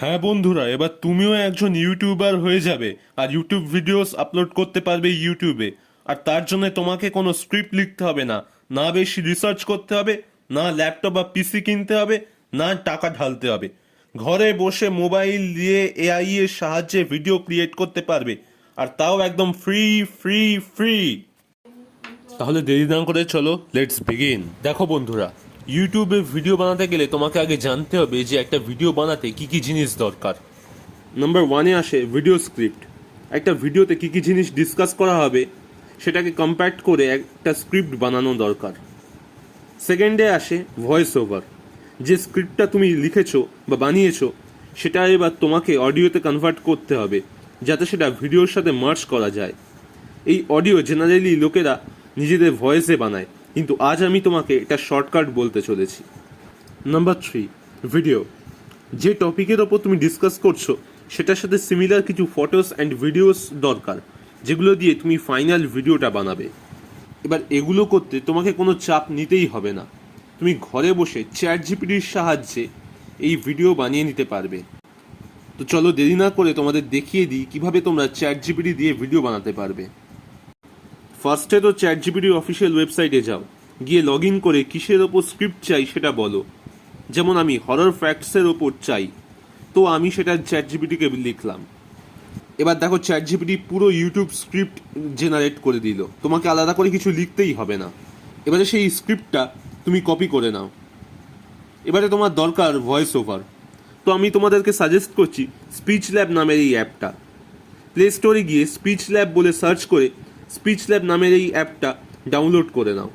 হ্যাঁ বন্ধুরা, এবার তুমিও একজন ইউটিউবার হয়ে যাবে আর ইউটিউব ভিডিওস আপলোড করতে পারবে ইউটিউবে। আর তার জন্য তোমাকে কোনো স্ক্রিপ্ট লিখতে হবে না, না বেশি রিসার্চ করতে হবে, না ল্যাপটপ বা পিসি কিনতে হবে, না টাকা ঢালতে হবে। ঘরে বসে মোবাইল দিয়ে এআই এর সাহায্যে ভিডিও ক্রিয়েট করতে পারবে, আর তাও একদম ফ্রি ফ্রি ফ্রি। তাহলে দেরি না করে চলো লেটস বিগিন। দেখো বন্ধুরা, ইউটিউবে ভিডিও বানাতে গেলে তোমাকে আগে জানতে হবে যে একটা ভিডিও বানাতে কি কি জিনিস দরকার। নাম্বার ওয়ানে আসে ভিডিও স্ক্রিপ্ট। একটা ভিডিওতে কি কি জিনিস ডিসকাস করা হবে সেটাকে কম্প্যাক্ট করে একটা স্ক্রিপ্ট বানানো দরকার। সেকেন্ডে আসে ভয়েস ওভার। যে স্ক্রিপ্টটা তুমি লিখেছো বা বানিয়েছো সেটা এবার তোমাকে অডিওতে কনভার্ট করতে হবে যাতে সেটা ভিডিওর সাথে মার্জ করা যায়। এই অডিও জেনারেলি লোকেরা নিজেদের ভয়েসে বানায়, কিন্তু আজ আমি তোমাকে এটা শর্টকাট বলতে চলেছি। Number 3, video. যে টপিকের ওপর তুমি ডিসকাস করছো সেটার সাথে সিমিলার কিছু ফটোস অ্যান্ড ভিডিওস দরকার, যেগুলো দিয়ে তুমি ফাইনাল ভিডিওটা বানাবে। এবার এগুলো করতে তোমাকে কোনো চাপ নিতেই হবে না, তুমি ঘরে বসে চ্যাট জিপিটির সাহায্যে এই ভিডিও বানিয়ে নিতে পারবে। তো চলো দেরি না করে তোমাদের দেখিয়ে দিই কিভাবে তোমরা চ্যাট জিপিটি দিয়ে ভিডিও বানাতে পারবে। ফার্স্টে তো চ্যাট জিপিটির অফিসিয়াল ওয়েবসাইটে যাও, গিয়ে লগ ইন করে কিসের ওপর স্ক্রিপ্ট চাই সেটা বলো। যেমন আমি হরর ফ্যাক্টসের ওপর চাই, তো আমি সেটা চ্যাট জিপিটিকে লিখলাম। এবার দেখো চ্যাট জিপিটি পুরো ইউটিউব স্ক্রিপ্ট জেনারেট করে দিল, তোমাকে আলাদা করে কিছু লিখতেই হবে না। এবারে সেই স্ক্রিপ্টটা তুমি কপি করে নাও। এবারে তোমার দরকার ভয়েস ওভার, তো আমি তোমাদেরকে সাজেস্ট করছি স্পিচ ল্যাব নামের এই অ্যাপটা। প্লে স্টোরে গিয়ে স্পিচ ল্যাব বলে সার্চ করে স্পিচ ল্যাব নামের এই অ্যাপটা ডাউনলোড করে নাও।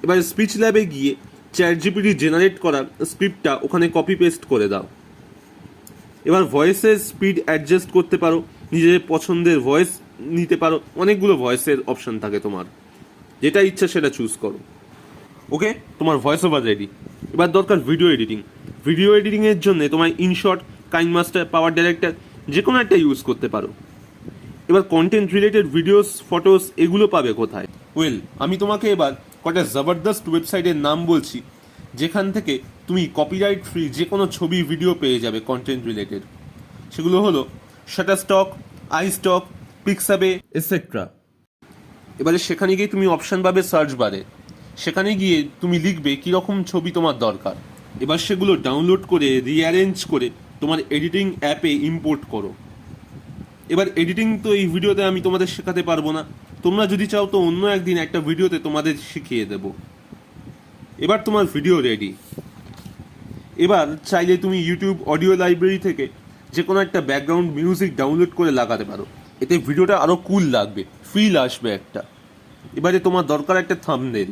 এবার স্পিচ ল্যাবে গিয়ে চ্যাট জিপিটি জেনারেট করা স্ক্রিপ্টটা ওখানে কপি পেস্ট করে দাও। এবার ভয়েসের স্পিড অ্যাডজাস্ট করতে পারো, নিজের পছন্দের ভয়েস নিতে পারো, অনেকগুলো ভয়েসের অপশন থাকে, তোমার যেটা ইচ্ছা সেটা চুজ করো। ওকে, তোমার ভয়েস ওভার রেডি। এবার দরকার ভিডিও এডিটিং। ভিডিও এডিটিংয়ের জন্য তোমার ইনশট, কাইনমাস্টার, পাওয়ার ডাইরেক্টর যে কোনো একটা ইউজ করতে পারো। এবার কন্টেন্ট রিলেটেড ভিডিওস, ফটোস এগুলো পাবে কোথায়? ওয়েল, আমি তোমাকে এবার কটা জবরদস্ত ওয়েবসাইটের নাম বলছি যেখান থেকে তুমি কপিরাইট ফ্রি যে কোনো ছবি, ভিডিও পেয়ে যাবে কন্টেন্ট রিলেটেড। সেগুলো হলো শাটারস্টক, আইস্টক, পিক্সাবে এটসেট্রা। এবারে সেখানে গিয়ে তুমি অপশান পাবে সার্চ বারে, সেখানে গিয়ে তুমি লিখবে কীরকম ছবি তোমার দরকার। এবার সেগুলো ডাউনলোড করে রিঅ্যারেঞ্জ করে তোমার এডিটিং অ্যাপে ইম্পোর্ট করো। এবার এডিটিং তো এই ভিডিওতে আমি তোমাদের শেখাতে পারবো না, তোমরা যদি চাও তো অন্য একদিন একটা ভিডিওতে তোমাদের শিখিয়ে দেব। এবার তোমার ভিডিও রেডি। এবার চাইলে তুমি ইউটিউব অডিও লাইব্রেরি থেকে যে কোনো একটা ব্যাকগ্রাউন্ড মিউজিক ডাউনলোড করে লাগাতে পারো, এতে ভিডিওটা আরও কুল লাগবে, ফিল আসবে একটা। এবারে তোমার দরকার একটা থাম্বনেল।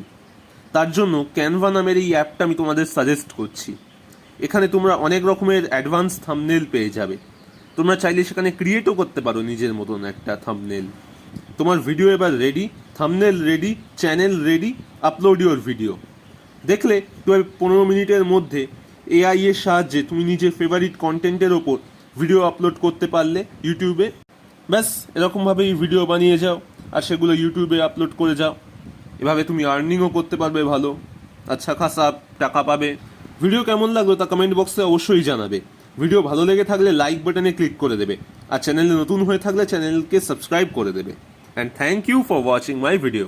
তার জন্য ক্যানভা নামের এই অ্যাপটা আমি তোমাদের সাজেস্ট করছি। এখানে তোমরা অনেক রকমের অ্যাডভান্স থাম্বনেল পেয়ে যাবে। তোমরা চাইলে সেখানে ক্রিয়েটও করতে পারো নিজের মতন একটা থাম্বনেল। তোমার ভিডিও এবার ready, thumbnail ready, channel ready, upload your video. দেখলে তুমি 15 মিনিটের মধ্যে এআই এর সাহায্যে তুমি নিজের ফেভারিট কন্টেন্টের ওপর ভিডিও আপলোড করতে পারলে ইউটিউবে। ব্যাস, এরকমভাবেই ভিডিও বানিয়ে যাও আর সেগুলো ইউটিউবে আপলোড করে যাও। এভাবে তুমি আর্নিংও করতে পারবে, ভালো আচ্ছা খাসা টাকা পাবে। ভিডিও কেমন লাগলো তা কমেন্ট বক্সে অবশ্যই জানাবে। ভিডিও ভালো লেগে থাকলে লাইক বাটনে ক্লিক করে দেবে, আর চ্যানেলে নতুন হয়ে থাকলে চ্যানেলকে সাবস্ক্রাইব করে দেবে। And thank you for watching my video.